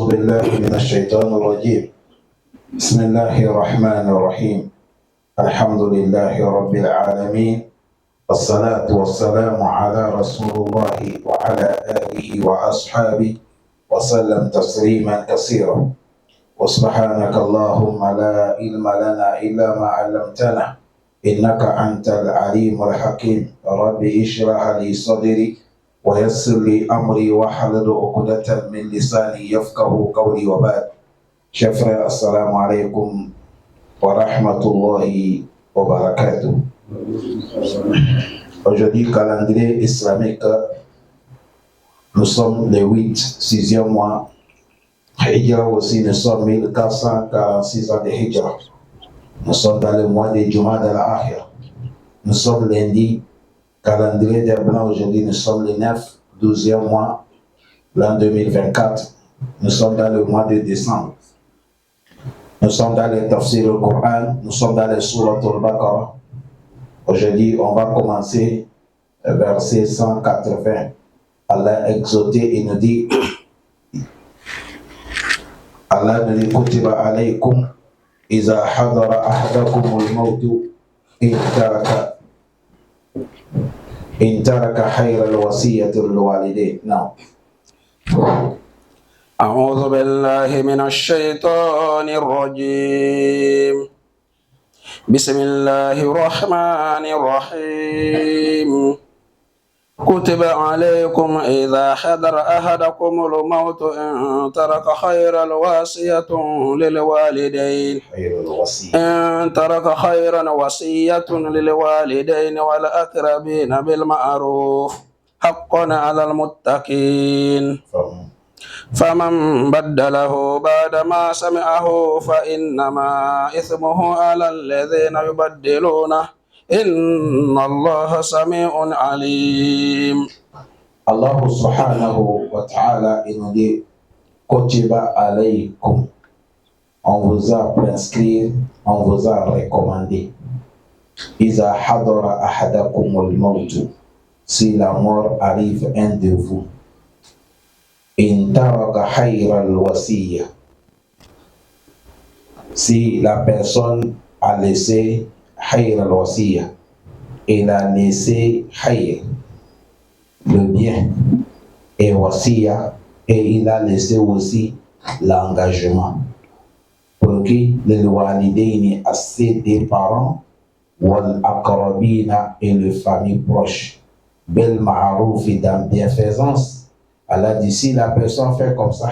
أعوذ بالله من الشيطان الرجيم. بسم الله الرحمن الرحيم. الحمد لله رب العالمين، والصلاة والسلام على رسول الله وعلى آله وأصحابه وسلم تسليما كثيرا. وسبحانك اللهم لا علم لنا إلا ما علمتنا إنك أنت العليم الحكيم. رب اشرح لي صدري ويسر لي أمري واحلل عقدة من لساني يفقه قولي وبعد. Chers frères, assalamu alaikum wa rahmatullahi wa barakatuh. Aujourd'hui, calendrier islamique, nous sommes le 6e mois. Hijra aussi, nous sommes 1446 ans de Hijra. Nous sommes dans le mois de Jumada al-Akhir. Nous sommes lundi, calendrier des Blancs. Aujourd'hui, nous sommes le 12e mois, l'an 2024. Nous sommes dans le mois de décembre. Nous sommes dans le tafsir du Coran, nous sommes dans le Surat al-Baqarah. Aujourd'hui, on va commencer verset 180. Allah exhorté et nous dit, Allah nous dit, Kutiba alaykum, iza hadara ahadakumul mawtu, in taraka khayra al-wasiyyati lil-walidayn. Non. أعوذ بالله من الشيطان الرجيم. بسم الله الرحمن الرحيم. كتب عليكم إذا حضر أحدكم الموت إن ترك خير الوصية للوالدين والأقربين بالمعروف حقا على المتقين. فمن بدله بعدما سمعه فإنما إثمه على الذين يبدلونه إن الله سميع عليم. Allah subhanahu wa ta'ala nous dit Kutiba alaykum. On vous a prescrit, on vous a recommandé. Iza hadara ahadakumul mawtu. Si la mort arrive un de vous. In taraka khayral wasiyya. Si la personne a laissé khayral wasiyya, il a laissé khayr, le bien, et wasiyya, et il a laissé aussi l'engagement. Pour qui les walidaini à ses des parents, wal aqrabina et les familles proches, bil ma'ruf et dans bienfaisance. Allah dit, si la personne fait comme ça,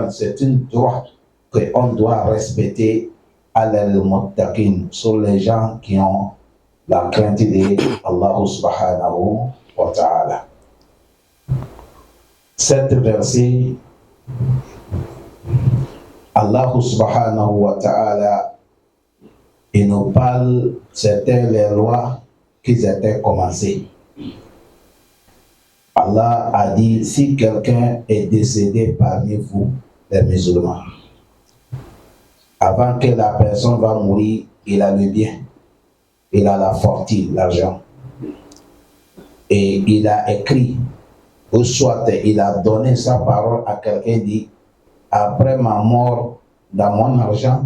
c'est une droit qu'on doit respecter al-muttaqin, sur les gens qui ont la crainte de Allah subhanahu wa ta'ala. Cet verset, Allah subhanahu wa ta'ala, il nous parle, c'était les lois qui étaient commencées. Allah a dit, si quelqu'un est décédé parmi vous, les musulmans, avant que la personne va mourir, il a le bien, il a la fortune, l'argent, et il a écrit, ou soit il a donné sa parole à quelqu'un, dit, après ma mort, dans mon argent,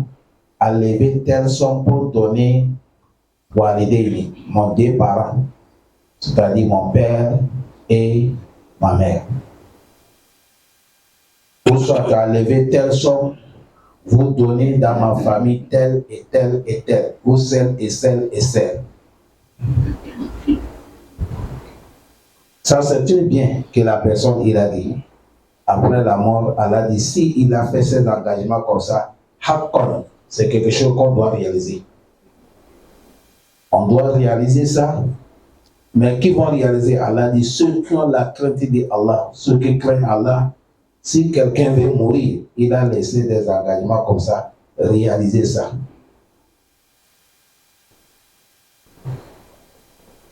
à lever telle somme pour donner walidaini, mon deux parents, c'est-à-dire mon père et ma mère. Ou soit à lever telle somme, vous donnez dans ma famille telle et telle et telle, ou celle et celle et celle. Ça, c'est un bien que la personne, il a dit. Après la mort, elle a dit, si il a fait ses engagements comme ça, c'est quelque chose qu'on doit réaliser. On doit réaliser ça. Mais qui vont réaliser? Allah dit, ceux qui ont la crainte de Allah, ceux qui craignent Allah, si quelqu'un veut mourir, il a laissé des engagements comme ça, réaliser ça.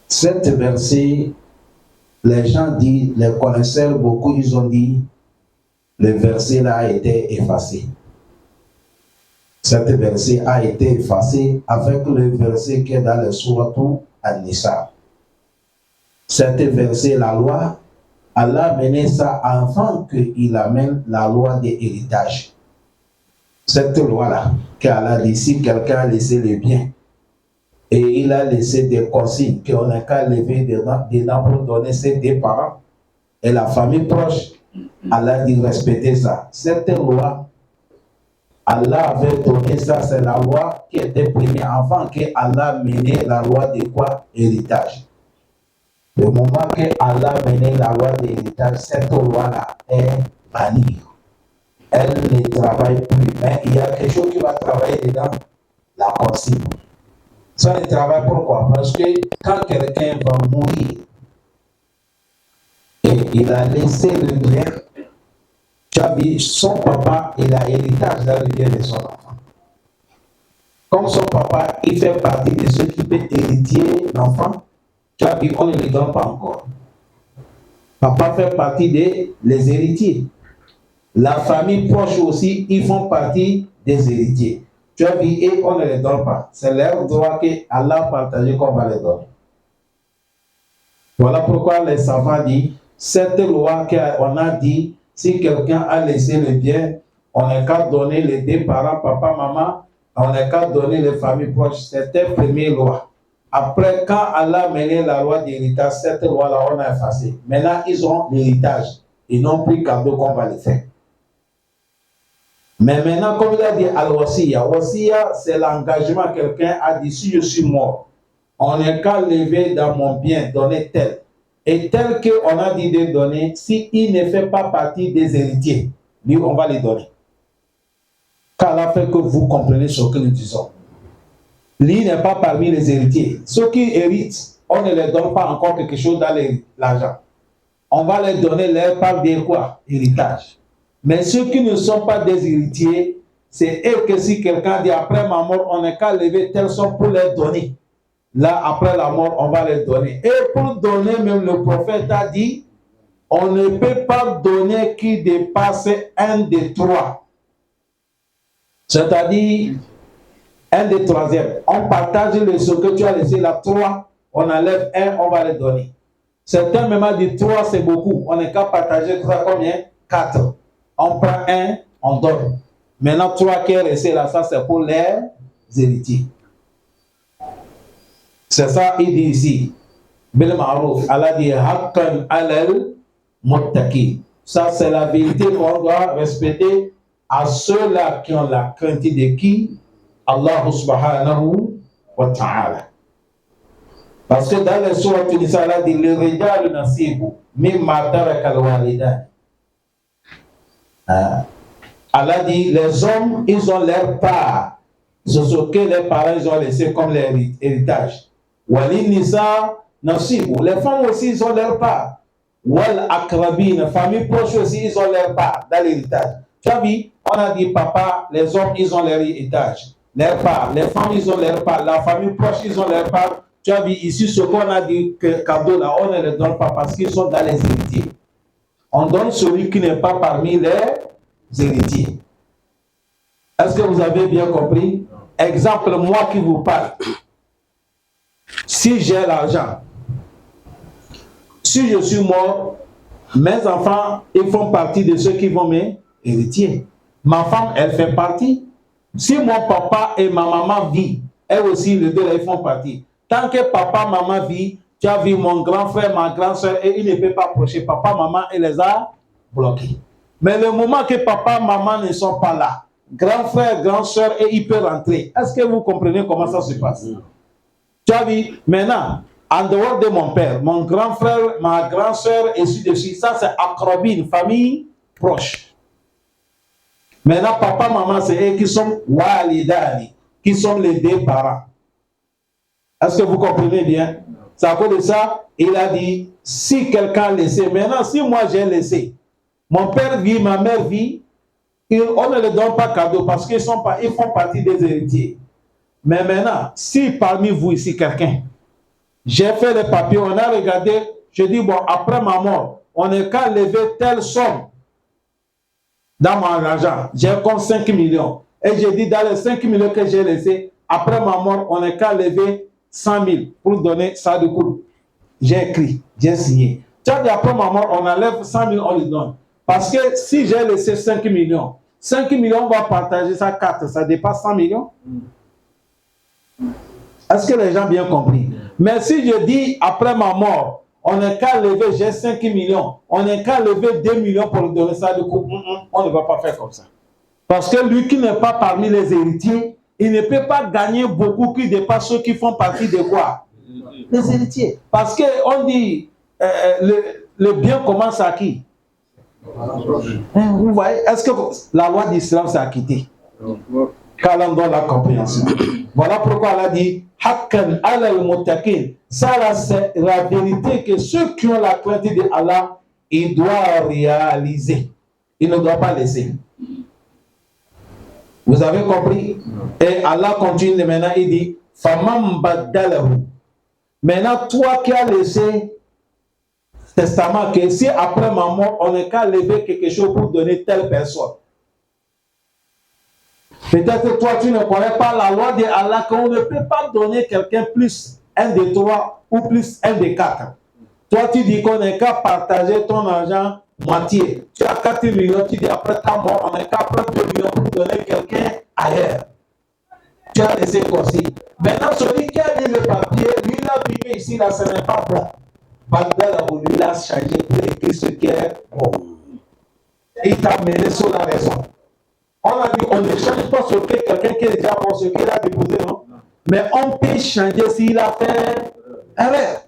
Cet verset, les gens disent, les connaisseurs, beaucoup, ils ont dit, le verset là a été effacé. Cet verset a été effacé avec le verset qui est dans le Surat An-Nisa. Cet verset, la loi, Allah a mené ça avant qu'il amène la loi des héritages. Cette loi-là, qu'Allah dit, si quelqu'un a laissé le bien, et il a laissé des consignes qu'on n'a qu'à lever des dents pour donner ses deux parents et la famille proche, Allah dit respecter ça. Cette loi, Allah avait donné ça, c'est la loi qui était primée avant que Allah menait la loi de quoi? Héritage. Le moment que Allah menait la loi d'héritage, cette loi-là est bannie. Elle ne travaille plus. Mais il y a quelque chose qui va travailler dedans, la consigne. Ça ne travaille pourquoi? Parce que quand quelqu'un va mourir et il a laissé le bien, tu as vu, son papa, il a héritage dans le bien de son enfant. Comme son papa, il fait partie de ceux qui peuvent hériter l'enfant, tu as vu, on ne le donne pas encore. Papa fait partie des héritiers. La famille proche aussi, ils font partie des héritiers. Tu as vu, et on ne les donne pas. C'est leur droit que Allah a partagé qu'on va les donner. Voilà pourquoi les savants disent, cette loi qu'on a dit, si quelqu'un a laissé le bien, on n'a qu'à donner les deux parents, papa, maman, on n'a qu'à donner les familles proches. C'était la première loi. Après, quand Allah a mené la loi d'héritage, cette loi-là, on a effacé. Maintenant, ils ont l'héritage. Ils n'ont plus cadeau qu'on va les faire. Mais maintenant, comme il a dit Al-Wasiya, Wasiya, c'est l'engagement que quelqu'un a dit, si je suis mort, on n'est qu'à lever dans mon bien, donner tel. Et tel qu'on a dit de donner, s'il ne fait pas partie des héritiers, lui, on va les donner. Car là, fait que vous comprenez ce que nous disons. Lui n'est pas parmi les héritiers. Ceux qui héritent, on ne leur donne pas encore quelque chose dans l'argent. On va leur donner leur part de quoi? Héritage. Mais ceux qui ne sont pas des héritiers, c'est eux que si quelqu'un dit après ma mort, on n'est qu'à lever telle somme pour les donner. Là, après la mort, on va les donner. Et pour donner, même le prophète a dit, on ne peut pas donner qui dépasse un des trois. C'est-à-dire, un des troisièmes. On partage ce que tu as laissé là, 3, on enlève 1, on va les donner. Certains même disent 3 c'est beaucoup. On n'est qu'à partager 3 combien? 4. On prend 1, on donne. Maintenant 3 qui est resté là, ça c'est pour les héritiers. C'est ça, il dit ici. Bil ma'ruf, Allah dit haqqan alal muttaqin. Ça c'est la vérité qu'on doit respecter à ceux-là qui ont la crainte de qui? Allah subhanahu wa ta'ala. Parce que dans les sourates Tunisa, Allah dit le rijalu nasibu mimma taraka al-walidan. Allah dit les hommes, ils ont leur part. C'est ce que les parents ils ont laissé comme leur héritage. Wali nisa nasibu. Les femmes aussi, ils ont leur part. Wal akrabin, les familles proches aussi, ils ont leur part dans l'héritage. Tu as vu, on a dit papa, les hommes, ils ont leur héritage. Leur part, les femmes, ils ont leur part, la famille proche, ils ont leur part. Tu as vu ici ce qu'on a dit que cadeau là, on ne les donne pas parce qu'ils sont dans les héritiers. On donne celui qui n'est pas parmi les héritiers. Est-ce que vous avez bien compris? Exemple, moi qui vous parle. Si j'ai l'argent, si je suis mort, mes enfants, ils font partie de ceux qui vont m'héritier. Ma femme, elle fait partie. Si mon papa et ma maman vivent, elles aussi, les deux, ils font partie. Tant que papa, maman vit, tu as vu mon grand frère, ma grande soeur, et il ne peut pas approcher. Papa, maman, il les a bloqués. Mais le moment que papa, maman ne sont pas là, grand frère, grande soeur, et il peut rentrer. Est-ce que vous comprenez comment ça se passe? Tu as vu, maintenant, en dehors de mon père, mon grand frère, ma grande soeur, et ainsi de suite, ça c'est akrabine, famille proche. Maintenant, papa, maman, c'est eux qui sont walidani, qui sont les deux parents. Est-ce que vous comprenez bien? C'est à cause de ça, il a dit, si quelqu'un a laissé, maintenant, si moi j'ai laissé, mon père vit, ma mère vit, on ne les donne pas cadeau parce qu'ils font partie des héritiers. Mais maintenant, si parmi vous ici, quelqu'un, j'ai fait les papiers, on a regardé, je dis, bon, après ma mort, on n'est qu'à lever telle somme dans mon argent. J'ai comme 5 millions. Et j'ai dit, dans les 5 millions que j'ai laissés, après ma mort, on n'est qu'à lever 100 000 pour donner ça de coup. J'ai écrit, j'ai signé. Tu as dit après ma mort, on enlève 100 000, on lui donne. Parce que si j'ai laissé 5 millions, 5 millions, on va partager ça 4, ça dépasse 100 millions. Est-ce que les gens ont bien compris? Mais si je dis après ma mort, on n'est qu'à lever, j'ai 5 millions, on n'est qu'à lever 2 millions pour lui donner ça, du coup, on ne va pas faire comme ça. Parce que lui qui n'est pas parmi les héritiers, il ne peut pas gagner beaucoup qui dépasse ceux qui font partie de quoi? Les héritiers. Parce qu'on dit, le bien commence à qui? Vous voyez, est-ce que la loi d'islam s'est acquittée? Qu'Allah donne la compréhension. Voilà pourquoi elle a dit Hakkan alal muttaqin. Ça là, c'est la vérité que ceux qui ont la crainte de Allah, ils doivent réaliser. Ils ne doivent pas laisser. Vous avez compris? Et Allah continue maintenant, il dit Famam baddalahu. Maintenant, toi qui as laissé testament, que si après ma mort, on n'est qu'à lever quelque chose pour donner telle personne. Peut-être que toi, tu ne connais pas la loi de Allah, qu'on ne peut pas donner quelqu'un plus 1 des 3 ou plus 1 des 4. Toi, tu dis qu'on n'est qu'à partager ton argent moitié. Tu as 4 millions, tu dis après ta mort, on n'est qu'à prendre 2 millions pour donner quelqu'un ailleurs. Tu as laissé aussi. Maintenant, celui qui a dit le papier, lui, il a vu que ici, là, ce n'est pas bon. Bagdad a voulu la changer pour écrire ce qui est bon. Il t'a mené sur la raison. On a dit, on ne change pas ce que quelqu'un qui est déjà pour ce qu'il a déposé, non? Mais on peut changer s'il a fait erreur.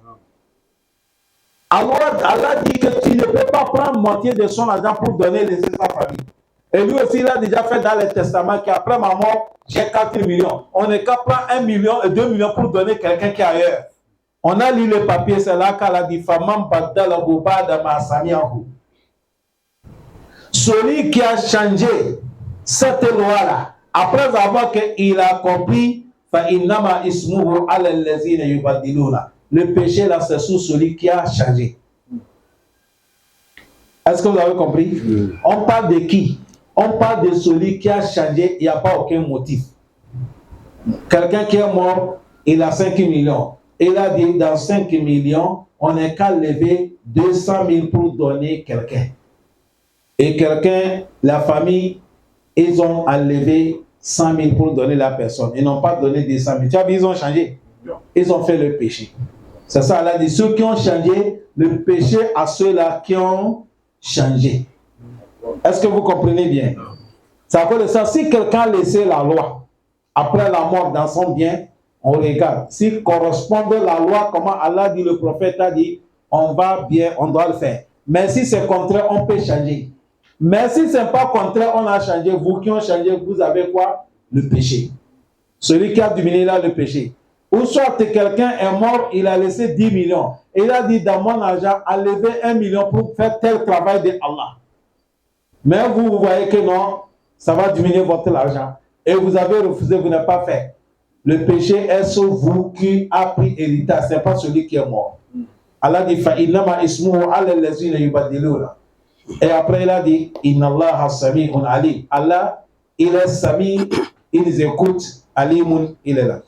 Alors, Allah dit que tu ne peux pas prendre moitié de son argent pour donner les sa famille. Et lui aussi, il a déjà fait dans le testament qu'après ma mort, j'ai 4 millions. On n'est qu'à prendre 1 million et 2 millions pour donner quelqu'un qui est ailleurs. On a lu le papier, c'est là qu'Allah dit Famam Bagdala Boubada Masamiahu. Celui qui a changé cette loi-là, après avoir qu'il a compris, le péché là, c'est sous celui qui a changé. Est-ce que vous avez compris? On parle de qui? On parle de celui qui a changé, il n'y a pas aucun motif. Quelqu'un qui est mort, il a 5 millions. Il a dit dans 5 millions, on n'est qu'à lever 200 000 pour donner quelqu'un. Et quelqu'un, la famille, ils ont enlevé 100 000 pour donner la personne. Ils n'ont pas donné 200 000. Tu as vu, ils ont changé. Ils ont fait le péché. C'est ça, elle a dit, ceux qui ont changé, le péché à ceux-là qui ont changé. Est-ce que vous comprenez bien? Ça veut dire ça, si quelqu'un a laissé la loi, après la mort dans son bien, on regarde. S'il correspond à la loi, comment Allah dit, le prophète a dit, on va bien, on doit le faire. Mais si c'est contraire, on peut changer. Mais si ce n'est pas contraire, on a changé. Vous qui ont changé, vous avez quoi? Le péché. Celui qui a diminué là, le péché. Ou soit quelqu'un est mort, il a laissé 10 millions. Et il a dit, dans mon argent, enlevez 1 million pour faire tel travail de Allah. Mais vous, vous voyez que non, ça va diminuer votre argent. Et vous avez refusé, vous n'avez pas fait. Le péché est sur vous qui a pris héritage, ce n'est pas celui qui est mort. Allah dit, fa'inama ismuhu ala lazina yubadiluna. Et après, il a dit, Inna Allah sami'un alim. Allah, il est sami, il les écoute, alimun, il est là.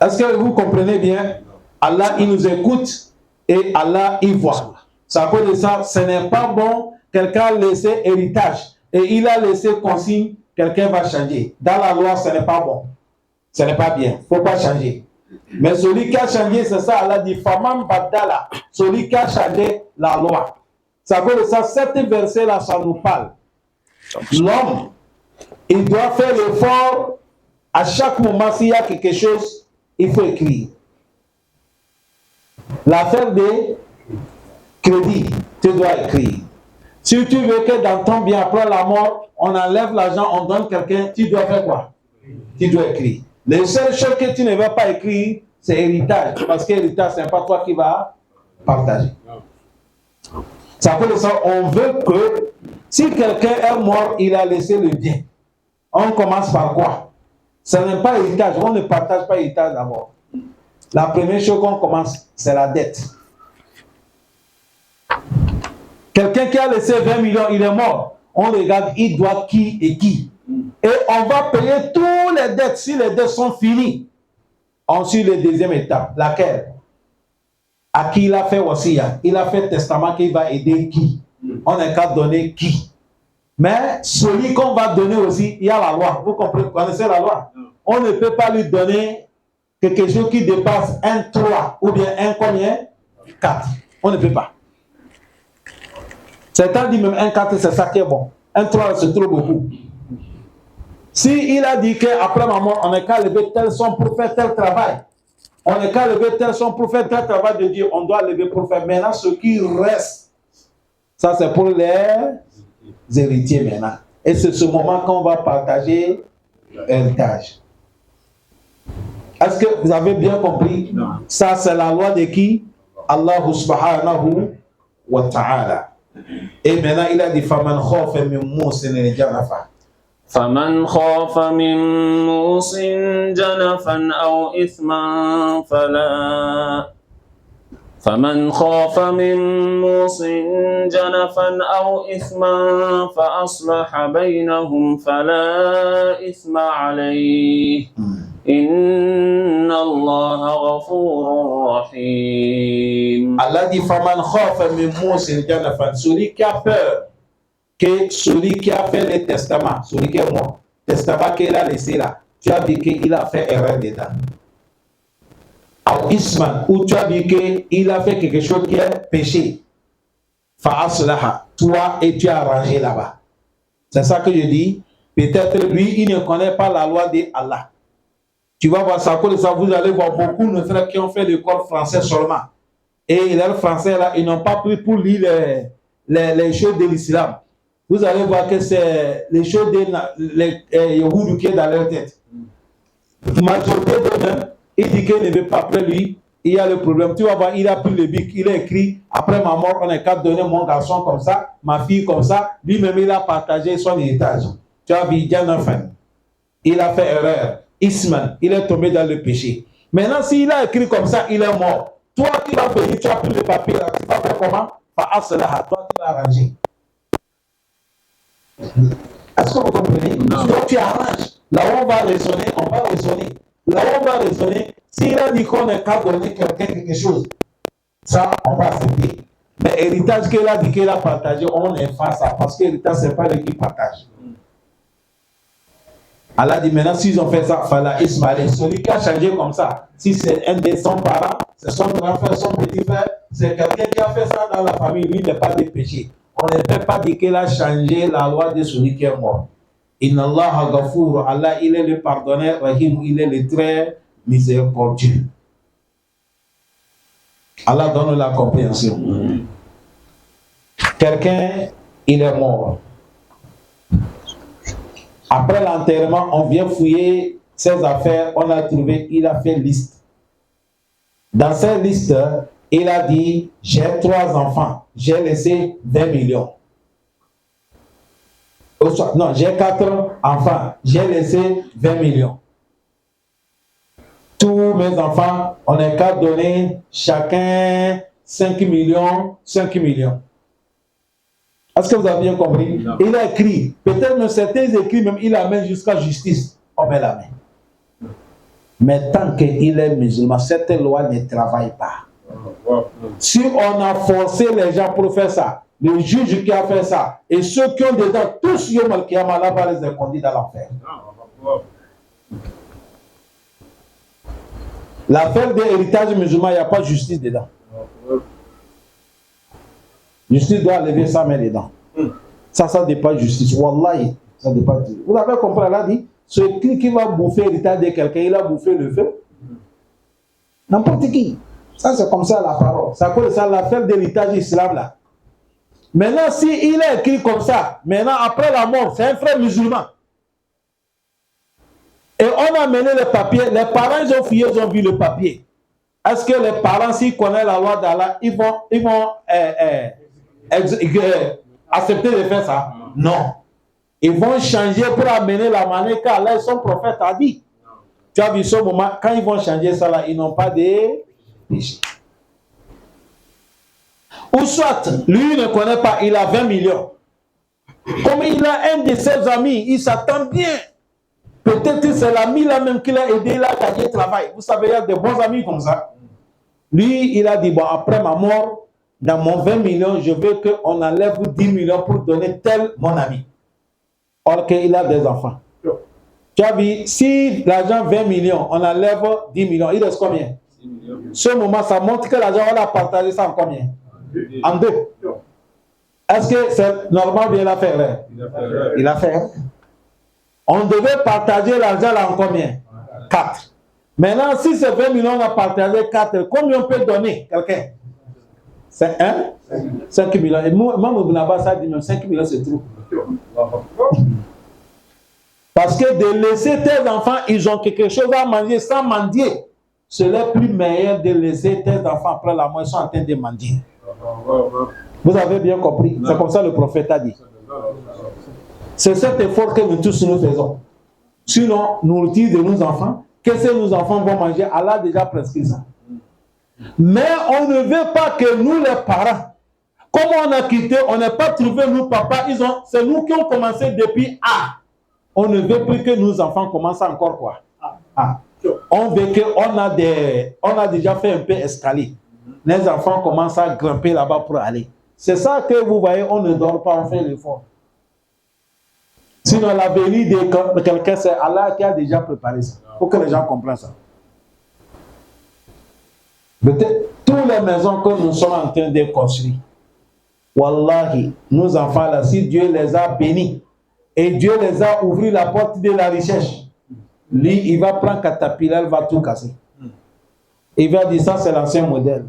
Est-ce que vous comprenez bien? Allah, il nous écoute et Allah, il voit. Ça veut dire ça, ce n'est pas bon, quelqu'un a laissé héritage et il a laissé consigne, quelqu'un va changer. Dans la loi, ce n'est pas bon. Ce n'est pas bien. Il ne faut pas changer. Mais celui qui a changé, c'est ça, Allah dit, Famam Badala, celui qui a changé la loi. Ça veut dire ça, cet verset-là, ça nous parle. L'homme, il doit faire l'effort, à chaque moment, s'il y a quelque chose, il faut écrire. L'affaire de crédit, tu dois écrire. Si tu veux que dans ton bien, après la mort, on enlève l'argent, on donne quelqu'un, tu dois faire quoi? Tu dois écrire. Les seules choses que tu ne vas pas écrire, c'est héritage. Parce que l'héritage, ce n'est pas toi qui vas partager. Ça veut dire ça, on veut que si quelqu'un est mort, il a laissé le bien. On commence par quoi? Ce n'est pas héritage. On ne partage pas héritage d'abord. La première chose qu'on commence, c'est la dette. Quelqu'un qui a laissé 20 millions, il est mort. On regarde, il doit qui et qui. Et on va payer tous les dettes. Si les dettes sont finies, Ensuite, la deuxième étape, laquelle? À qui il a fait wasiya? Il a fait testament qu'il va aider qui? On n'a qu'à donner qui? Mais celui qu'on va donner aussi, il y a la loi. Vous comprenez, connaissez la loi? On ne peut pas lui donner quelque chose qui dépasse un 3 ou bien un combien? 4. On ne peut pas. Certains disent même un 4, c'est ça qui est bon. Un 3, c'est trop beaucoup. Si il a dit qu'après ma mort, on n'est qu'à lever tel son pour faire tel travail, on n'est qu'à lever tel son pour faire tel travail de Dieu, on doit lever pour faire. Maintenant, ce qui reste, ça c'est pour les héritiers maintenant. Et c'est ce moment qu'on va partager l'héritage. Est-ce que vous avez bien compris? Non. Ça c'est la loi de qui? Allah subhanahu wa ta'ala. Et maintenant il a dit faman khafa min musin janafa. فمن خاف من موص جنفا أو إثما فأصلح بينهم فلا إثم عليه إن الله غفور رحيم. Allah dit faman khafa min musin janafan, celui qui a peur que celui qui a fait le testament, celui qui est mort, testament qu'il a laissé là, tu as dit qu'il a fait erreur dedans. Ou isman, ou tu as dit qu'il a fait quelque chose qui est péché. Fa'aslaha, toi et tu as arrangé là-bas. C'est ça que je dis. Peut-être lui, il ne connaît pas la loi de Allah. Tu vas voir ça, vous allez voir beaucoup de frères qui ont fait l'école française seulement. Et les français là, ils n'ont pas pris pour lire les choses de l'islam. Vous allez voir que c'est les choses des Yahoudou qui est dans leur tête. La majorité d'eux-mêmes, il dit qu'il ne veut pas après lui, il y a le problème. Tu vas voir, il a pris le bic, il a écrit, après ma mort, on est qu'à donner mon garçon comme ça, ma fille comme ça, lui-même il a partagé son héritage. Tu as vu, Janafan, il a fait erreur. Isman, il est tombé dans le péché. Maintenant, s'il a écrit comme ça, il est mort. Toi qui vas venir, tu as pris le papier là, tu vas faire comment? Toi qui vas arranger. Est-ce que vous comprenez? Donc tu arranges. Là où on va raisonner, on va raisonner. Là où on va raisonner, s'il a dit qu'on n'est qu'à donner quelqu'un quelque chose, ça, on va accepter. Mais l'héritage qu'il a dit qu'il a partagé, on est face à, parce que l'héritage, ce n'est pas lui qui partage. Allah dit maintenant, s'ils ont fait ça, Fala Ismaël, celui qui a changé comme ça, si c'est un de son parent, c'est son grand frère, son petit frère, c'est quelqu'un qui a fait ça dans la famille, lui n'est pas de péché. On ne peut pas dire qu'il a changé la loi de celui qui est mort. Inna Allah Ghafour, Allah, il est le pardonneur, Rahim, il est le très miséricordieux. Allah donne la compréhension. Quelqu'un, il est mort. Après l'enterrement, on vient fouiller ses affaires, on a trouvé, il a fait liste. Dans cette liste, il a dit, j'ai 3 enfants, j'ai laissé 20 millions. Non, j'ai 4 enfants, j'ai laissé 20 millions. Tous mes enfants, on n'est qu'à donner chacun 5 millions, 5 millions. Est-ce que vous avez bien compris? Non. Il a écrit, peut-être même certains écrits, même il amène jusqu'à justice, on met la main. Mais tant qu'il est musulman, cette loi ne travaille pas. Si on a forcé les gens pour faire ça, le juge qui a fait ça, et ceux qui ont dedans, tous Yom Al-Qiyamah, là va les conduire dans l'enfer. L'affaire de l'héritage musulman, il n'y a pas de justice dedans. Justice doit lever sa main dedans. Ça dépend de justice. Wallahi, ça dépend de justice. Vous avez compris, là, dit, celui qui va bouffer l'héritage de quelqu'un, il a bouffé le feu. N'importe qui. Ça, c'est comme ça la parole. Ça colle ça l'affaire de l'héritage islam là. Maintenant, s'il est écrit comme ça, maintenant, après la mort, c'est un frère musulman. Et on a mené le papier, les parents, ils ont fouillé, ils ont vu le papier. Est-ce que les parents, s'ils connaissent la loi d'Allah, ils vont accepter de faire ça? Non. Ils vont changer pour amener la manière qu'Allah, son prophète, a dit. Tu as vu ce moment, quand ils vont changer ça là, ils n'ont pas de péché. Ou soit, lui ne connaît pas, il a 20 millions. Comme il a un de ses amis, il s'attend bien. Peut-être c'est l'ami là même qui l'a aidé, il a gagné le travail. Vous savez, il y a de bons amis comme ça. Lui, il a dit, bon, après ma mort, dans mon 20 millions, je veux qu'on enlève 10 millions pour donner tel mon ami. Or qu'il a des enfants. Tu as vu, si l'argent 20 millions, on enlève 10 millions, il reste combien? Ce moment, ça montre que l'argent, on a partagé ça en combien? En deux. Est-ce que c'est normal ou bien il a fait erreur? Il a fait erreur. On devait partager l'argent là en combien? 4. Maintenant, si c'est 20 millions, on a partagé 4, combien on peut donner quelqu'un? C'est 1? 5 millions. Et moi, vous n'avez pas ça dit, même 5 millions, c'est trop. Parce que de laisser tes enfants, ils ont quelque chose à manger sans mendier. C'est le plus meilleur de laisser tes enfants après la mort, ils sont en train de mendier. Vous avez bien compris? C'est comme ça le prophète a dit. C'est cet effort que nous tous nous faisons. Sinon, nous disons de nos enfants, qu'est-ce que nos enfants vont manger? Allah a déjà prescrit ça. Mais on ne veut pas que nous, les parents, comme on a quitté, on n'a pas trouvé nos papas, c'est nous qui ont commencé depuis A. On ne veut plus que nos enfants commencent encore quoi? A. On veut qu'on a déjà fait un peu escalier. Les enfants commencent à grimper là-bas pour aller. C'est ça que vous voyez, on ne dort pas, on fait l'effort. Sinon, la venue de quelqu'un, c'est Allah qui a déjà préparé ça. Il faut que les gens comprennent ça. Peut-être toutes les maisons que nous sommes en train de construire, Wallahi, nos enfants là, si Dieu les a bénis et Dieu les a ouvert la porte de la richesse, lui, il va prendre Caterpillar, il va tout casser. Il va dire ça, c'est l'ancien modèle.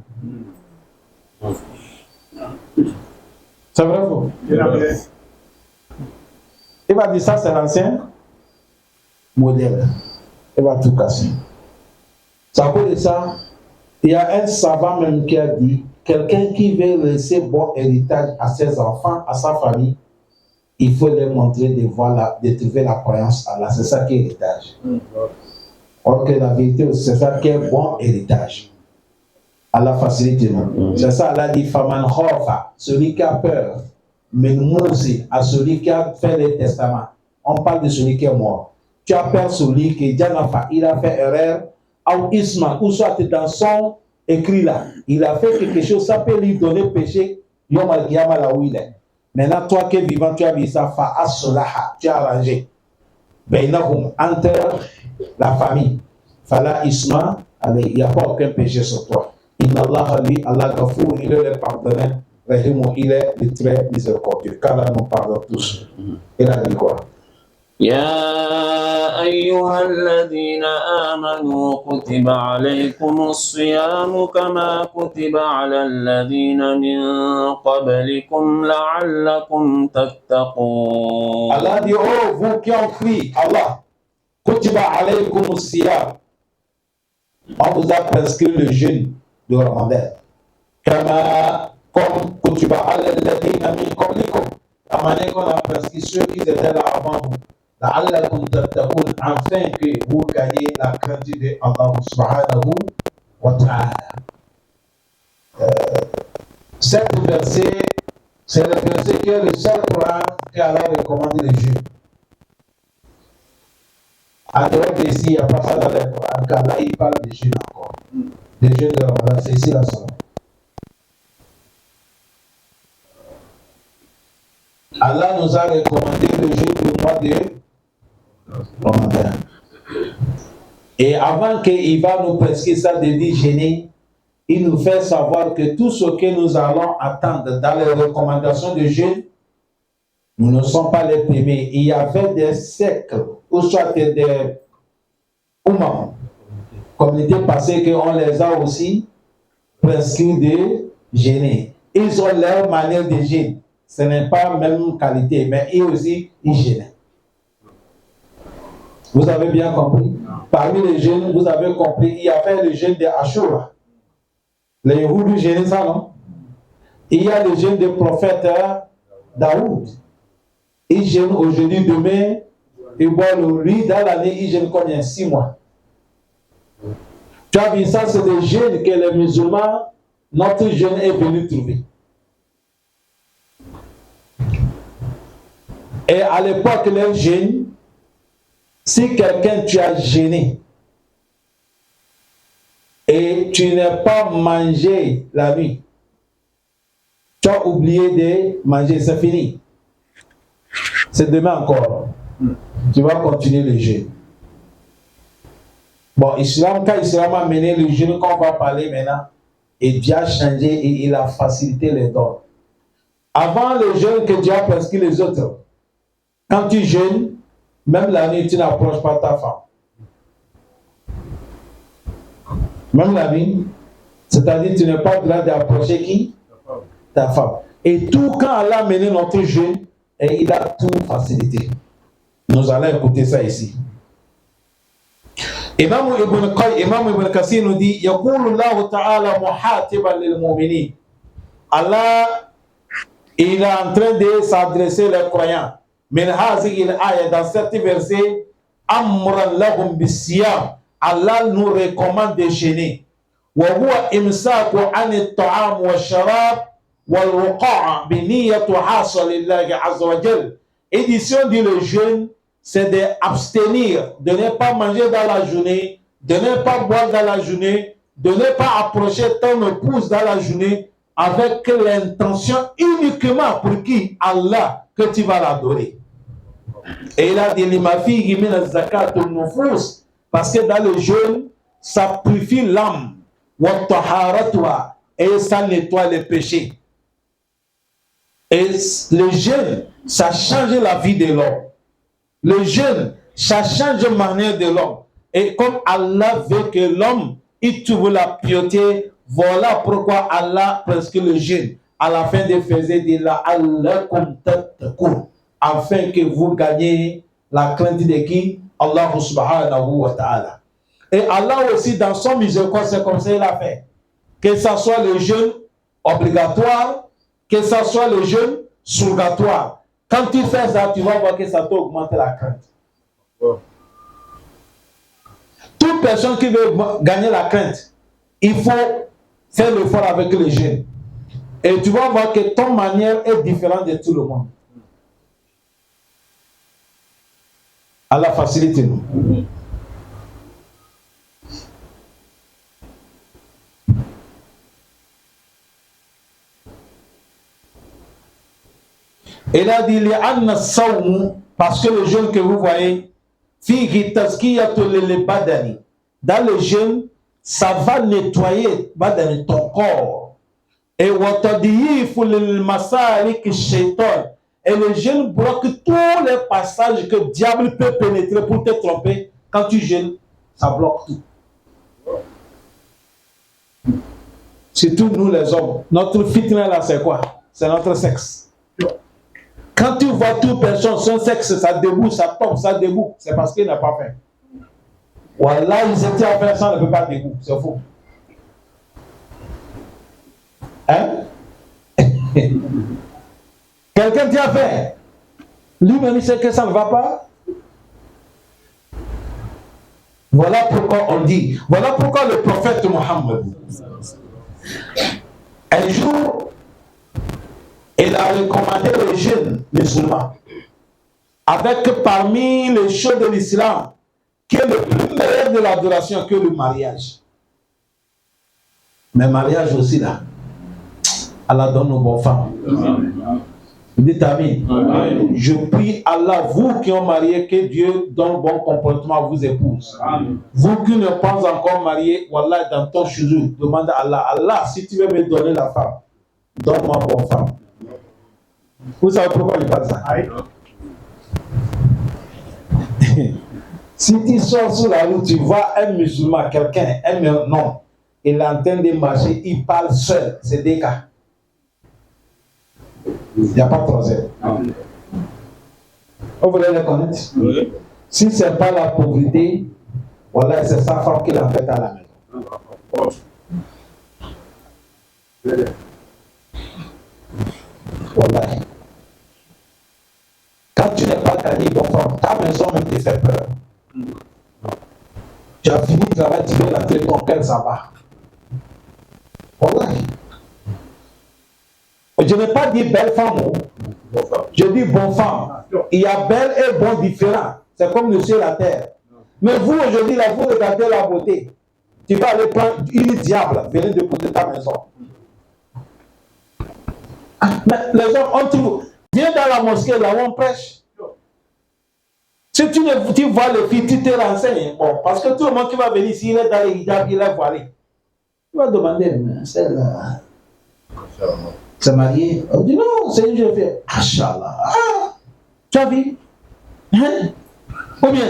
C'est vrai ou faux? Il va dire ça, c'est l'ancien modèle. Il va tout casser. Ça cause de ça, il y a un savant même qui a dit, quelqu'un qui veut laisser bon héritage à ses enfants, à sa famille, il faut leur montrer de trouver la croyance à Allah. C'est ça qui est héritage. Or que la vérité, c'est ça qui est bon héritage. Allah facilite nous. C'est ça, Allah dit, Faman khofa, celui qui a peur, mais nous aussi, à celui qui a fait le testament. On parle de celui qui est mort. Tu as peur celui qui il a fait erreur, ou isma, ou soit dans son écrit là, il a fait quelque chose, ça peut lui donner péché, yom al-qiyama là où il est. Maintenant, toi qui es vivant, tu as vu ça, fa'as-solaha, tu as arrangé. Bainahum, entre la famille, fala isma, il n'y a pas aucun péché sur toi. Inna Allah, lui, Allah Gafour, il est le pardonneur, Rahimu, il est le très miséricordieux, car là, nous pardonnons tous. Il a dit quoi? يا أيها الذين آمنوا كتب عليكم الصيام كما كتب على الذين من قبلكم لعلكم تتقون. Allah dit, oh, vous qui ont cru, Allah, كتب عليكم الصيام. On vous a prescrit le jeûne de Ramadan. Comme كتب على الذين من قبلكم. La manière qu'on a prescrit ceux qui étaient là avant vous. لعلكم تتقون, afin que vous gagnez la crainte de Allah subhanahu wa ta'ala. Cet verset, c'est le verset qui est le seul Coran qui Allah recommande les jeûnes. En dehors d'ici, il n'y a pas ça dans le Coran, car là il parle des jeûnes encore. Des jeûnes de Ramadan, c'est ici la somme. Allah nous a recommandé le jeûne du mois de Ramadan. Et avant qu'il va nous prescrire ça de dire jeûner, il nous fait savoir que tout ce que nous allons attendre dans les recommandations de jeûne, nous ne sommes pas les premiers. Il y avait des siècles, ou soit des communautés passées qu'on les a aussi prescrits de jeûner. Ils ont leur manière de jeûner. Ce n'est pas la même qualité, mais eux aussi, ils jeûnent. Vous avez bien compris? Parmi les jeûnes, vous avez compris, il y avait le jeûne de Ashura. Les Yahoudis jeûnent ça, non? Il y a le jeûne du prophète Daoud. Ils jeûnent aujourd'hui, demain, ils boivent le riz. Dans l'année, ils jeûnent combien? 6 mois. Tu as vu ça, c'est des jeûnes que les musulmans, notre jeûne est venu trouver. Et à l'époque, les jeûnes, Si quelqu'un tu as gêné et tu n'as pas mangé la nuit, tu as oublié de manger, c'est fini. C'est demain encore. Tu vas continuer le jeûne. Bon, Islam, quand Islam a mené le jeûne, qu'on va parler maintenant, et Dieu a changé et il a facilité les dons. Avant le jeûne que Dieu a prescrit les autres, quand tu jeûnes, même la nuit, tu n'approches pas ta femme. Même la nuit, c'est-à-dire tu n'as pas le droit d'approcher qui? Ta femme. Et tout, quand Allah a mené notre jeûne, et il a tout facilité. Nous allons écouter ça ici. Imam Ibn Kassir nous dit يقول الله تعالى محاتبا للمؤمنين. Allah, il est en train de s'adresser aux croyants. من هذه الآية, dans cet verset, أمرا لهم بالصيام. Allah nous recommande de jeûner. وهو إمساك عن الطعام والشراب والوقوع بنية حاصل لله عز وجل. Édition dit le jeûne, c'est d'abstenir, de ne pas manger dans la journée, de ne pas boire dans la journée, de ne pas approcher ton épouse dans la journée avec l'intention uniquement pour qui? Allah, que tu vas l'adorer. Et il a dit parce que dans le jeûne, ça purifie l'âme et ça nettoie les péchés. Et le jeûne, ça change la vie de l'homme. Le jeûne, ça change la manière de l'homme. Et comme Allah veut que l'homme il trouve la piété, voilà pourquoi Allah prescrit le jeûne. À la fin des faisait de la Allah afin que vous gagnez la crainte de qui? Allah subhanahu wa ta'ala. Et Allah aussi dans son miséricorde, c'est comme ça il a fait. Que ce soit le jeûne obligatoire, que ce soit le jeûne surrogatoire. Quand tu fais ça, tu vas voir que ça t'augmente la crainte. Toute personne qui veut gagner la crainte, il faut faire l'effort avec le jeûne. Et tu vas voir que ton manière est différente de tout le monde. Allah facilite-nous. Il a dit parce que le jeûne que vous voyez, dans le jeûne, ça va nettoyer ton corps. Et et le jeûne bloque tous les passages que le diable peut pénétrer pour te tromper. Quand tu jeûnes, ça bloque tout. Surtout nous les hommes. Notre fitna là, c'est quoi? C'est notre sexe. Quand tu vois toute personne, son sexe, ça debout, ça tombe, ça debout, c'est parce qu'il n'a pas faim. Voilà, ils étaient à faire ça, ne peut pas debout, c'est faux. Hein? Quelqu'un qui a faim, lui-même il sait que ça ne va pas. Voilà pourquoi on dit, voilà pourquoi le prophète Mohammed, un jour, il a recommandé les jeunes musulmans avec parmi les choses de l'islam qui est le plus meilleur de l'adoration que le mariage. Mais mariage aussi là, Allah donne nos bonnes femmes. Dites amis. Je prie Allah, vous qui ont marié, que Dieu donne bon comportement à vos épouses. Amen. Vous qui ne pas encore marié, voilà, dans ton chouchou, demande à Allah, Allah, si tu veux me donner la femme, donne-moi bonne femme. Vous savez pourquoi il passe ça? Si tu sors sur la route, tu vois un musulman, quelqu'un, un homme, il est en train de marcher, il parle seul, c'est des cas. Il n'y a pas de troisième. Vous voulez les connaître? Oui. Si ce n'est pas la pauvreté, voilà, c'est sa femme qui l'a fait à la maison. Voilà. Quand tu n'es pas gagné bon femme, ta maison même te fait peur. Tu as fini de travailler, tu veux l'entrer ton cœur, ça va. Voilà. Je n'ai pas dit belle femme, je dis bonne femme. Il y a belle et bon différent. C'est comme le ciel et la terre. Mais vous, aujourd'hui, là, vous regardez la beauté. Tu vas aller prendre une diable, venir déposer ta maison. Mais les gens, on trouve. Viens dans la mosquée, là où on prêche. Si tu vois les filles, tu te renseignes. Bon, parce que tout le monde qui va venir ici, il est dans les hijabs, il est voilé. Tu vas demander, mais celle-là, c'est marié. On dit non, c'est une jeune fille. Achallah. Ah, tu as vu? Hein? Combien?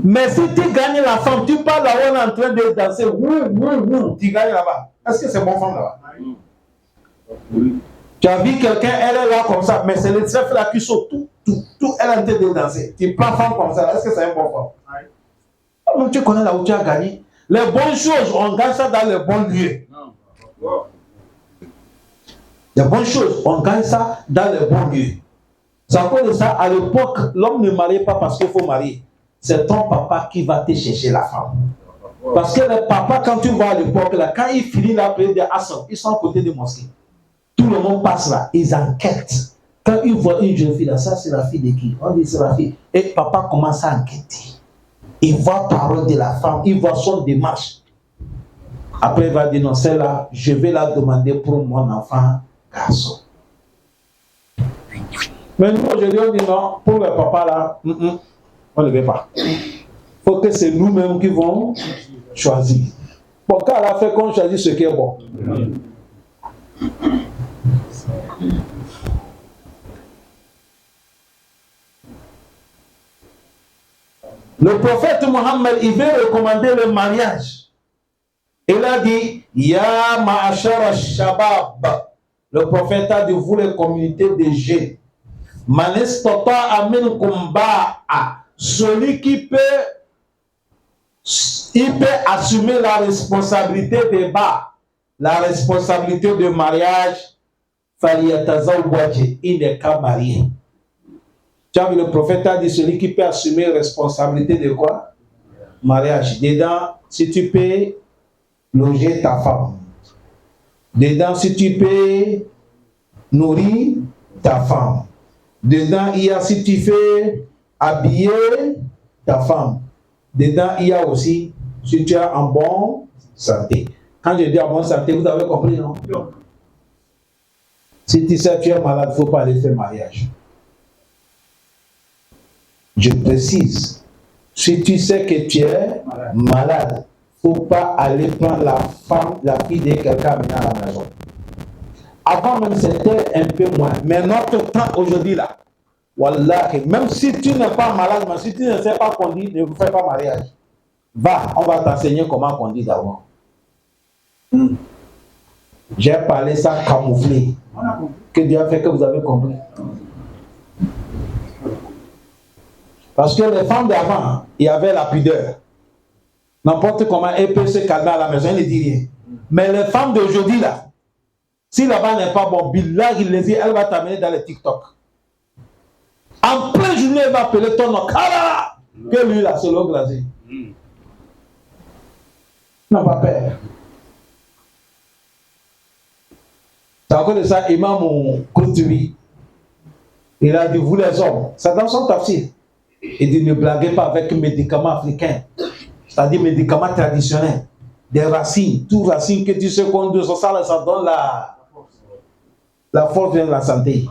Mais si tu gagnes la femme, tu parles là où on est en train de danser, tu gagnes là-bas. Est-ce que c'est bon femme là-bas? Tu as vu quelqu'un, elle est là comme ça, mais c'est le trèfle là qui saute, tout, elle est en train de danser. Tu prends femme comme ça, est-ce que c'est un bon femme? Donc tu connais là où tu as gagné. Les bonnes choses, on gagne ça dans les bons lieux. Les bonnes choses, on gagne ça dans les bons lieux. C'est à cause de ça, à l'époque, l'homme ne mariait pas parce qu'il faut marier. C'est ton papa qui va te chercher la femme. Parce que les papas, quand tu vois à l'époque, là, quand ils finissent la prière de Hassan, ils sont à côté des mosquées. Tout le monde passe là, ils enquêtent. Quand ils voient une jeune fille là, ça c'est la fille de qui? On dit c'est la fille. Et papa commence à enquêter. Il voit la parole de la femme, il voit son démarche. Après il va dire non, celle-là, je vais la demander pour mon enfant garçon. Mais nous aujourd'hui on dit non, pour le papa là, on ne veut pas. Il faut que c'est nous-mêmes qui vont choisir. Bon, quand elle a fait qu'on choisit ce qui est bon. Le prophète Mohammed, il veut recommander le mariage. Il a dit, Ya ma'ashara shabab. Le prophète a dit, vous les communautés de jeunes. Manistata aminkum ba'a. Celui qui peut assumer la responsabilité de bas, la responsabilité de mariage, il n'est qu'à marier. Tu as vu, le prophète a dit, celui qui peut assumer la responsabilité de quoi? Mariage. Dedans, si tu peux loger ta femme. Dedans, si tu peux nourrir ta femme. Dedans, il y a si tu fais habiller ta femme. Dedans, il y a aussi si tu es en bonne santé. Quand je dis en bonne santé, vous avez compris, non? Si tu sais que tu es malade, il ne faut pas aller faire mariage. Je précise, si tu sais que tu es malade, il ne faut pas aller prendre la femme, la fille de quelqu'un maintenant à la maison. Avant même, c'était un peu moins. Mais notre temps aujourd'hui, là, Wallahi, même si tu n'es pas malade, mais si tu ne sais pas conduire, ne fais pas mariage. Va, on va t'enseigner comment conduire d'abord. J'ai parlé ça camouflé. Que Dieu a fait que vous avez compris. Parce que les femmes d'avant, il y avait la pudeur. N'importe comment, elle peut se calmer à la maison, elle ne dit rien. Mais les femmes d'aujourd'hui, là, si là-bas n'est pas bon, Billah, il les dit, elle va t'amener dans les TikTok. En pleine journée, elle va appeler ton nom. Que lui, là, c'est l'eau glacée. Non, pas peur. C'est à cause de ça, Imam Qurtubi, il a dit, vous les hommes, c'est dans son tafsir. Il dit, ne blaguez pas avec médicaments africains, c'est-à-dire médicaments traditionnels, des racines, tout racine que tu sais qu'on doit, ça donne la force de la santé.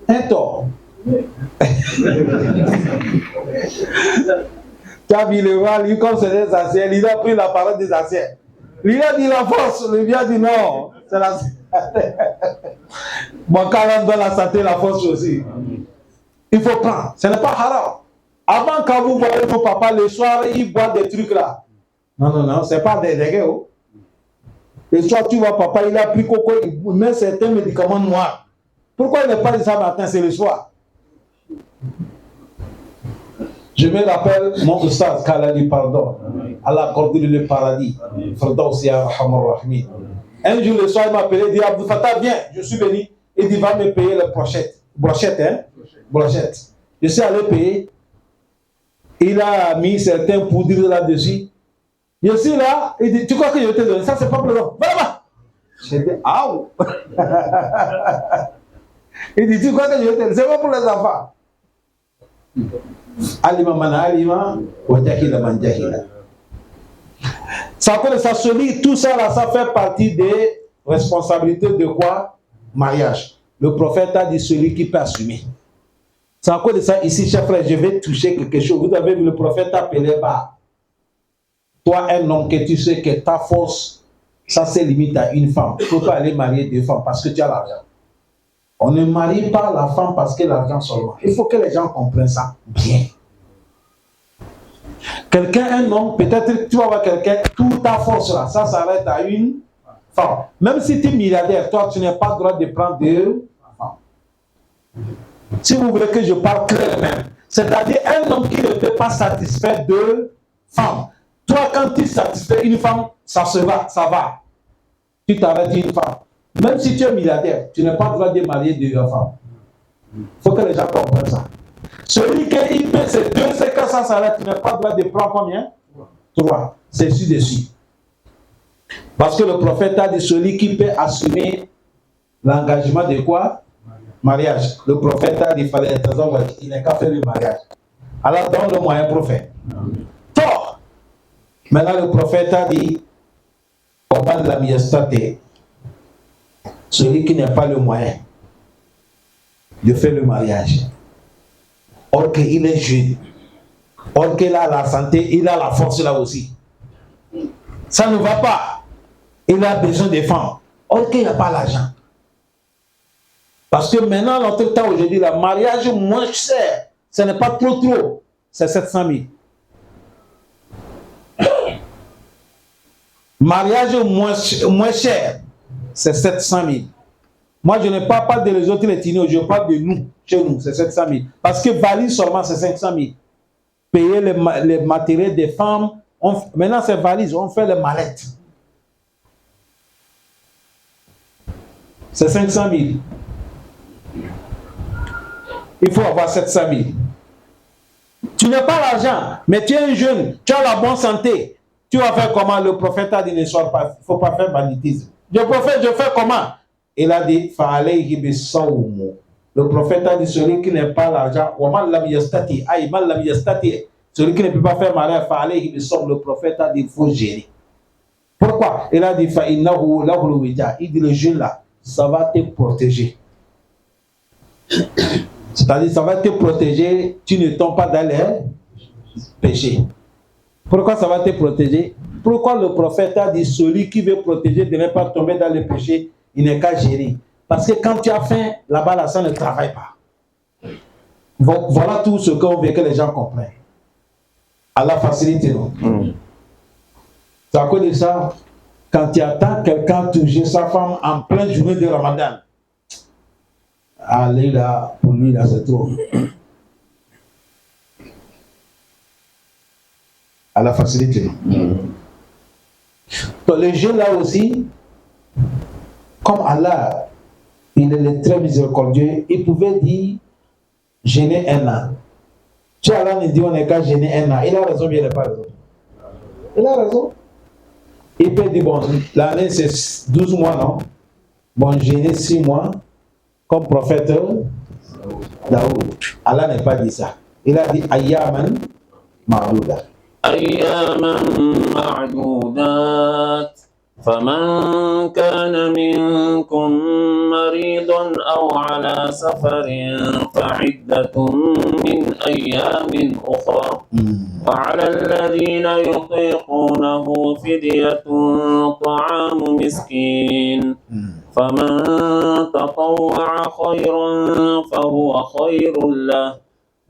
Un tort. Tu as vu le roi, lui, comme c'est des anciens, il a pris la parole des anciens. Lui a dit la force, lui a dit non, c'est la santé. Bon, quand on donne la santé, la force aussi. Il faut prendre, ce n'est pas haram. Avant, quand vous voyez vos papas le soir, ils boivent des trucs là. Non, c'est pas des gars. Le soir, tu vois, papa, il a pris coco, il met certains médicaments noirs. Pourquoi il n'est pas dit ça matin, c'est le soir? Je me rappelle mon ustaz Kalali, pardon. Allah accorde le paradis. Un jour, le soir, il m'a appelé, il dit Abdou Fattah, viens, je suis venu. Il dit, va me payer les brochettes. Brochettes, hein? Brochettes. Je suis allé payer. Il a mis certains poudres là-dessus. Je suis là, il dit, tu crois que je vais te donner ça, c'est pas pour le nom. Vraiment. J'ai dit, ah. Il dit, tu crois que je vais te donner, c'est pas pour les enfants. Alima man alima, wa jahila man jahila. Ça, tout ça là, ça fait partie des responsabilités de quoi? Mariage. Le prophète a dit celui qui peut assumer. C'est encore de ça ici, chers frères, je vais toucher quelque chose. Vous avez vu le prophète appelé bas. Toi, un homme, que tu sais que ta force, ça se limite à une femme. Il ne faut pas aller marier deux femmes parce que tu as l'argent. On ne marie pas la femme parce que l'argent seulement. Il faut que les gens comprennent ça bien. Quelqu'un, un homme, peut-être tu vas voir quelqu'un, toute ta force là, ça s'arrête à une femme. Même si tu es milliardaire, toi, tu n'as pas le droit de prendre deux femmes. Si vous voulez que je parle clairement, c'est-à-dire un homme qui ne peut pas satisfaire deux femmes. Toi, quand tu satisfais une femme, ça se va, ça va. Tu t'arrêtes une femme. Même si tu es milliardaire, tu n'as pas le droit de marier deux femmes. Il faut que les gens comprennent ça. Celui qui paie ces deux, c'est quand ça s'arrête, tu n'as pas le droit de prendre combien? Trois. C'est dessus. Parce que le prophète a dit celui qui peut assumer l'engagement de quoi? Mariage. Le prophète a dit qu'il fallait être homme, il n'a qu'à faire le mariage. Alors donne le moyen pour faire. Tort. Maintenant le prophète a dit comment la miestate, celui qui n'a pas le moyen de faire le mariage. Or qu'il est jeune. Or qu'il a la santé, il a la force là aussi. Ça ne va pas. Il a besoin de femmes. Or qu'il n'a pas l'argent. Parce que maintenant, dans notre temps aujourd'hui, le mariage moins cher, ce n'est pas trop, c'est 700 000. Mariage moins cher, c'est 700 000. Moi, je ne parle pas de les autres Latino, je parle de nous, chez nous, c'est 700 000. Parce que valise seulement, c'est 500 000. Payer les matériels des femmes, maintenant c'est valise, on fait les mallettes. C'est 500 000. Il faut avoir 700 000. Tu n'as pas l'argent, mais tu es un jeune, tu as la bonne santé. Tu vas faire comment? Le prophète a dit ne sois pas, il ne faut pas faire banditisme. Le prophète, je fais comment? Il a dit le prophète a dit celui qui n'a pas l'argent, celui qui ne peut pas faire mariage, le prophète a dit il faut gérer. Pourquoi? Il a dit il dit le jeune là, ça va te protéger. C'est-à-dire, ça va te protéger, tu ne tombes pas dans les péchés. Pourquoi ça va te protéger? Pourquoi le prophète a dit celui qui veut protéger de ne pas tomber dans les péchés, il n'est qu'à gérer. Parce que quand tu as faim, là-bas, là, ça ne travaille pas. Voilà tout ce qu'on veut que les gens comprennent. Allah facilite, non? C'est à cause de ça, quand tu attends quelqu'un toucher sa femme en pleine journée de Ramadan, allez là, pour lui, là, c'est trop. À la facilité. Donc, les jeunes là aussi, comme Allah, il est très miséricordieux, il pouvait dire gêner un an. Tu Allah nous dit on n'est qu'à gêner un an. Il a raison, il n'a pas raison. Il a raison. Il peut dire bon, l'année c'est 12 mois, non? Bon, gêner 6 mois. Comme prophète Daoud. Allah n'a pas dit ça. Il a dit Ayyaman Ma'duda. Ayyaman Ma'dudat. فمن كان منكم مريضا أو على سفر فعدة من أيام أخرى وعلى الذين يطيقونه فدية طعام مسكين فمن تطوع خيرا فهو خير له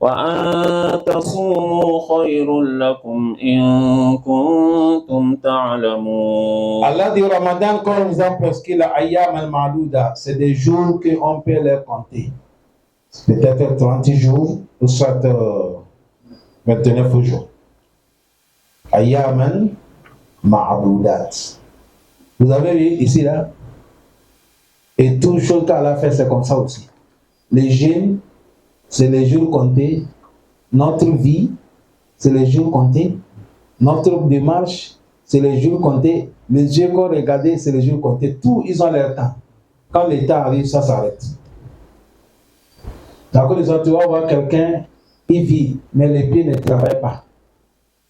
وأن تصوموا خير لكم إن كنتم تعلمون. Allah dit Ramadan, comme nous avons prescrit la Ayyam al-Ma'duda, c'est des jours qu'on peut les compter. Peut-être 30 jours ou soit 29 jours. Ayyam al-Ma'dudat. Vous avez vu ici là? Et tout chose qu'Allah fait, c'est comme ça aussi. Les jeûnes, c'est les jours comptés. Notre vie, c'est les jours comptés. Notre démarche, c'est les jours comptés. Les yeux qu'on regarde, c'est les jours comptés. Tout, ils ont leur temps. Quand le temps arrive, ça s'arrête. D'accord, tu vas voir quelqu'un, il vit, mais les pieds ne travaillent pas.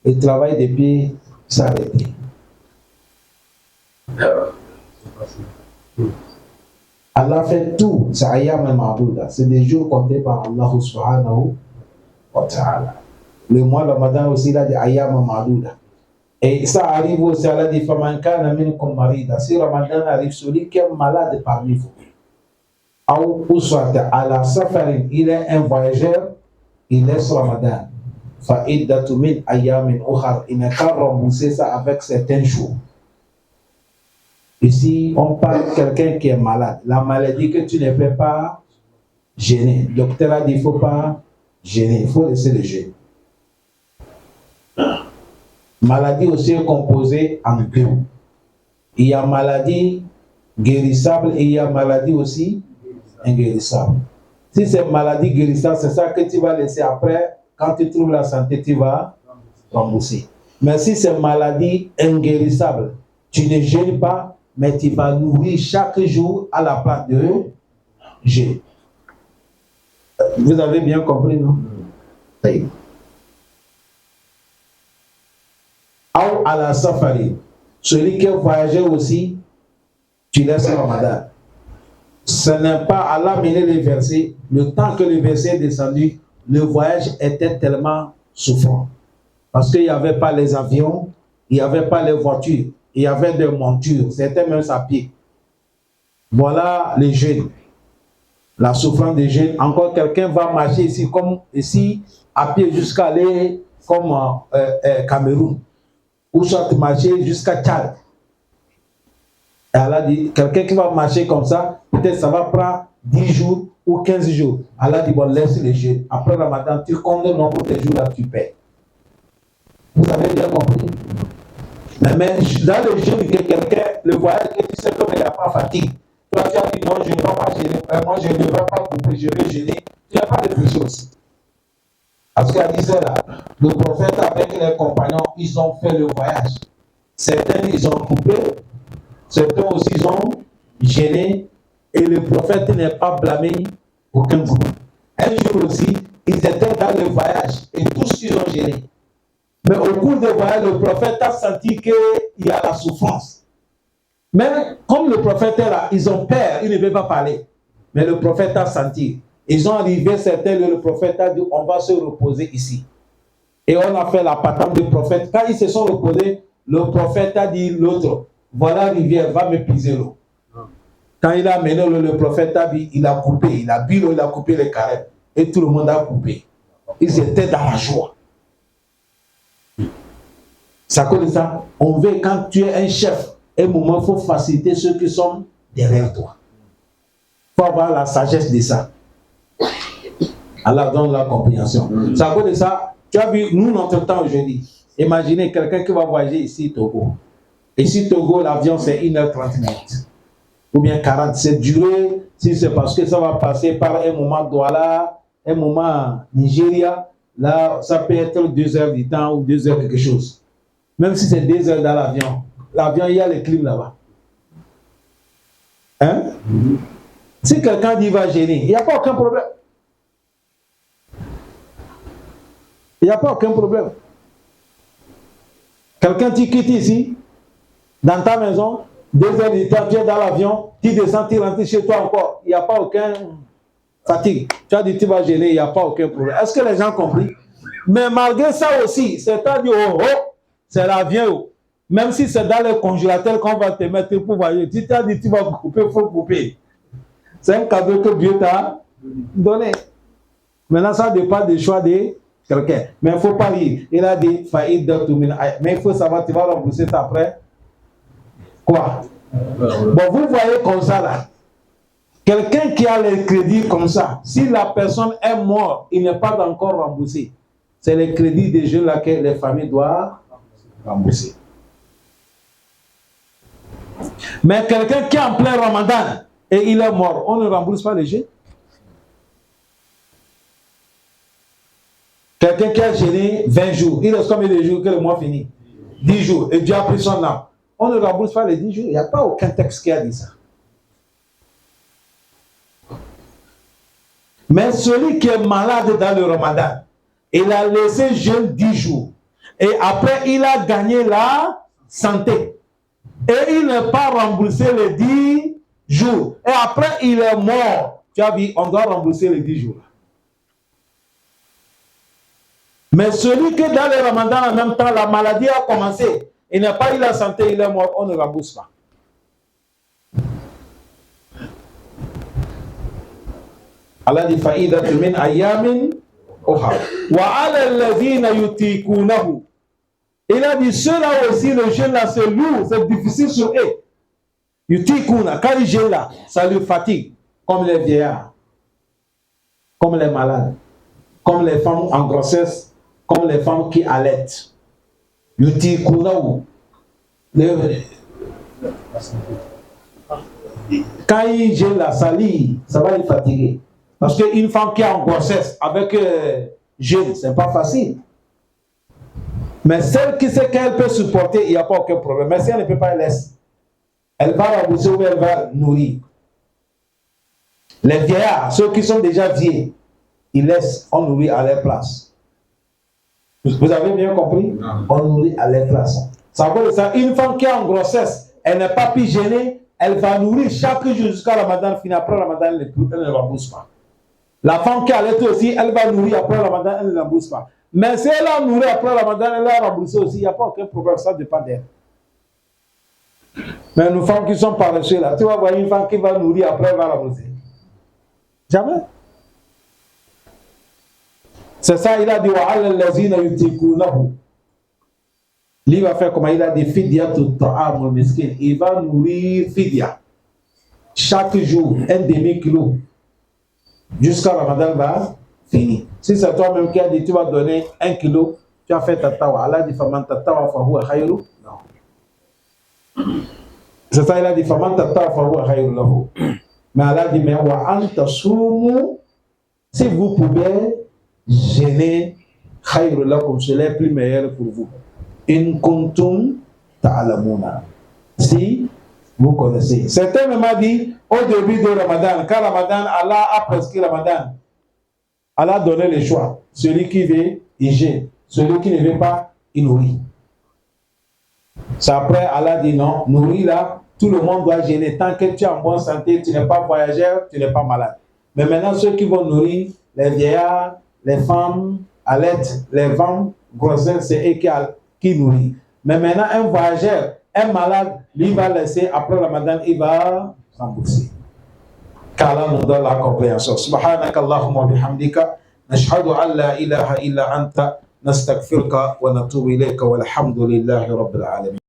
Le travail des pieds s'arrête. Allah fait tout, c'est Ayyam al-Ma'douda, c'est des jours comptés par Allah subhanahu wa ta'ala. Le mois de Ramadan aussi, il a des Ayyam al-Ma'douda. Et ça arrive aussi, Allah dit Faman kana minkum marida. Si Ramadan arrive, celui qui est malade parmi vous, ou soit ala safarin, il est un voyageur, il laisse Ramadan. Fa'iddatu min ayyamin ukhar, il n'est pas remboursé ça avec certains jours. Ici, on parle de quelqu'un qui est malade. La maladie que tu ne peux pas gêner. Le docteur a dit qu'il ne faut pas gêner, il faut laisser le jeûne. Maladie aussi est composée en deux. Il y a maladie guérissable et il y a maladie aussi inguérissable. Si c'est maladie guérissable, c'est ça que tu vas laisser après. Quand tu trouves la santé, tu vas rembourser. Mais si c'est maladie inguérissable, tu ne jeûnes pas, mais tu vas nourrir chaque jour à la place de jeûne. Vous avez bien compris, non? Oui. Ou à la safari, celui qui voyageait aussi, tu laisses le Ramadan. Ce n'est pas Allah mener les versets. Le temps que le verset est descendu, le voyage était tellement souffrant. Parce qu'il n'y avait pas les avions, il n'y avait pas les voitures, il y avait des montures, c'était même à pied. Voilà les jeunes. La souffrance des jeunes. Encore quelqu'un va marcher ici, comme ici, à pied jusqu'à aller comme Cameroun. Ou soit marcher jusqu'à Tchad. Et Allah dit, quelqu'un qui va marcher comme ça, peut-être ça va prendre 10 jours ou 15 jours. Allah dit, bon, laisse les jeûnes. Après Ramadan, tu comptes le nombre de jours là, tu paies. Vous avez bien compris? Mais dans le jeûne que quelqu'un, le voyage, que tu sais qu'il n'y a pas fatigue. Toi, tu as dit, non, je ne vais pas gêner, moi, je ne vais pas couper, je vais gêner. Tu n'as pas de péché aussi. Parce qu'il a dit cela, le prophète avec les compagnons, ils ont fait le voyage. Certains, ils ont coupé, certains aussi, ils ont gêné, et le prophète n'est pas blâmé aucun groupe. Un jour aussi, ils étaient dans le voyage, et tous ils ont gêné. Mais au cours du voyage, le prophète a senti qu'il y a la souffrance. Mais comme le prophète est là, ils ont peur, ils ne veulent pas parler. Mais le prophète a senti. Ils ont arrivé certains, le prophète a dit, on va se reposer ici. Et on a fait la patente du prophète. Quand ils se sont reposés, le prophète a dit l'autre, voilà la rivière, va m'épuiser l'eau. Quand il a amené l'eau, le prophète a dit, il a coupé, il a bu l'eau, il a coupé les carrés. Et tout le monde a coupé. Ils étaient dans la joie. C'est à cause de ça, on veut, quand tu es un chef, un moment, il faut faciliter ceux qui sont derrière toi. Il faut avoir la sagesse de ça. Allah donne la compréhension. C'est à cause de ça, tu as vu, nous, notre temps aujourd'hui, imaginez quelqu'un qui va voyager ici, Togo. Ici, Togo, l'avion, c'est 1h30 minutes. Ou bien 47 durées, si c'est parce que ça va passer par un moment Douala, un moment Nigeria, là, ça peut être 2 heures du temps ou 2 heures quelque chose. Même si c'est 2 heures dans l'avion. L'avion, il y a le clim là-bas. Hein? Si quelqu'un dit va gêner, il n'y a pas aucun problème. Il n'y a pas aucun problème. Quelqu'un qui quitte ici, dans ta maison, 2 heures du temps, tu es dans l'avion, tu descends, tu rentres chez toi encore. Il n'y a pas aucun fatigue. Tu as dit tu vas gêner, il n'y a pas aucun problème. Est-ce que les gens ont compris? Mais malgré ça aussi, c'est-à-dire, c'est l'avion. Même si c'est dans le congélateur qu'on va te mettre pour voyager, tu t'as dit tu vas couper, il faut couper. C'est un cadeau que Dieu t'a donné. Maintenant, ça dépend des choix de quelqu'un. Mais il ne faut pas rire. Il a dit, mais il faut savoir, tu vas rembourser ça après. Quoi? Bon, vous voyez comme ça là. Quelqu'un qui a le crédit comme ça, si la personne est morte, il n'est pas encore remboursé. C'est le crédit des jeunes là que les familles doivent rembourser. Mais quelqu'un qui est en plein Ramadan et il est mort, on ne rembourse pas les jeunes. Quelqu'un qui a gêné 20 jours, il reste combien de jours que le mois finit? 10 jours, et Dieu a pris son âme. On ne rembourse pas les 10 jours. Il n'y a pas aucun texte qui a dit ça. Mais celui qui est malade dans le Ramadan, Il a laissé jeûne 10 jours. Et après, il a gagné la santé. Et il n'a pas remboursé les 10 jours. Et après, il est mort. Tu as vu, on doit rembourser les 10 jours. Mais celui que dans le Ramadan, en même temps, la maladie a commencé, il n'a pas eu la santé, il est mort, on ne rembourse pas. Allah dit fa'idatu min ayamin ukhar wa 'ala alladhina yutiqunahu. Il a dit ceux-là aussi, le jeûne là, c'est lourd, c'est difficile sur eux. Yutiquna, quand ils jeûnent là, ça leur fatigue, comme les vieillards, comme les malades, comme les femmes en grossesse, comme les femmes qui allaitent. Yutiqunahu. Quand ils jeûnent là, ça va les fatiguer. Parce qu'une femme qui est en grossesse avec jeûne, c'est pas facile. Mais celle qui sait qu'elle peut supporter, il n'y a pas aucun problème. Mais si elle ne peut pas, elle laisse. Elle va rembourser ou elle va nourrir. Les vieillards, ceux qui sont déjà vieux, ils laissent, on nourrit à leur place. Vous avez bien compris? Non. On nourrit à leur place. Ça veut dire ça, une femme qui est en grossesse, elle n'est pas pu gêner, elle va nourrir chaque jour jusqu'à la Ramadan finit. Après la Ramadan, elle ne rembourse pas. La femme qui allait aussi, elle va nourrir après la Ramadan, elle ne rembourse pas. Mais si elle a nourri après la Ramadan, elle a remboursé aussi, il n'y a pas aucun problème, ça dépend d'elle. Mais nos femmes qui sont paresseuses là, tu vas voir une femme qui va nourrir après, elle va rembourser. Jamais. C'est ça, il a dit wa 'ala allazina yutiqunahu. Lui va faire comment? Il a dit fidyatut ta'am miskin. Il va nourrir fidya. Chaque jour, un demi-kilo. Jusqu'à Ramadan va finir. Si c'est toi-même qui as dit tu vas donner 1 kilo, tu as fait tatawa. Allah dit faman tatawa fa huwa khayru. Non. C'est ça, il a dit faman tatawa fa huwa khayru lahu. Mais Allah dit mais wa anta sumu, si vous pouvez jeûner khayru lakum, cela est plus meilleur pour vous. In kuntum ta'lamuna. Si vous connaissez. Certains m'ont dit au début de Ramadan, quand Ramadan, Allah a prescrit Ramadan, Allah a donné le choix. Celui qui veut, il jeûne. Celui qui ne veut pas, il nourrit. C'est après, Allah dit non, nourrit là, tout le monde doit jeûner. Tant que tu es en bonne santé, tu n'es pas voyageur, tu n'es pas malade. Mais maintenant, ceux qui vont nourrir, les vieillards, les femmes, allaites, les femmes, grossesses, c'est eux qui nourrit. Mais maintenant, un voyageur, un malade, lui va laisser, après Ramadan, il va rembourser. Qu'Allah nous donne la compréhension. Subhanaka Allahumma bihamdika, nashhadu an la ilaha illa anta, nastaghfiruka wa natubu ilayka walhamdulillahi rabbil alamin.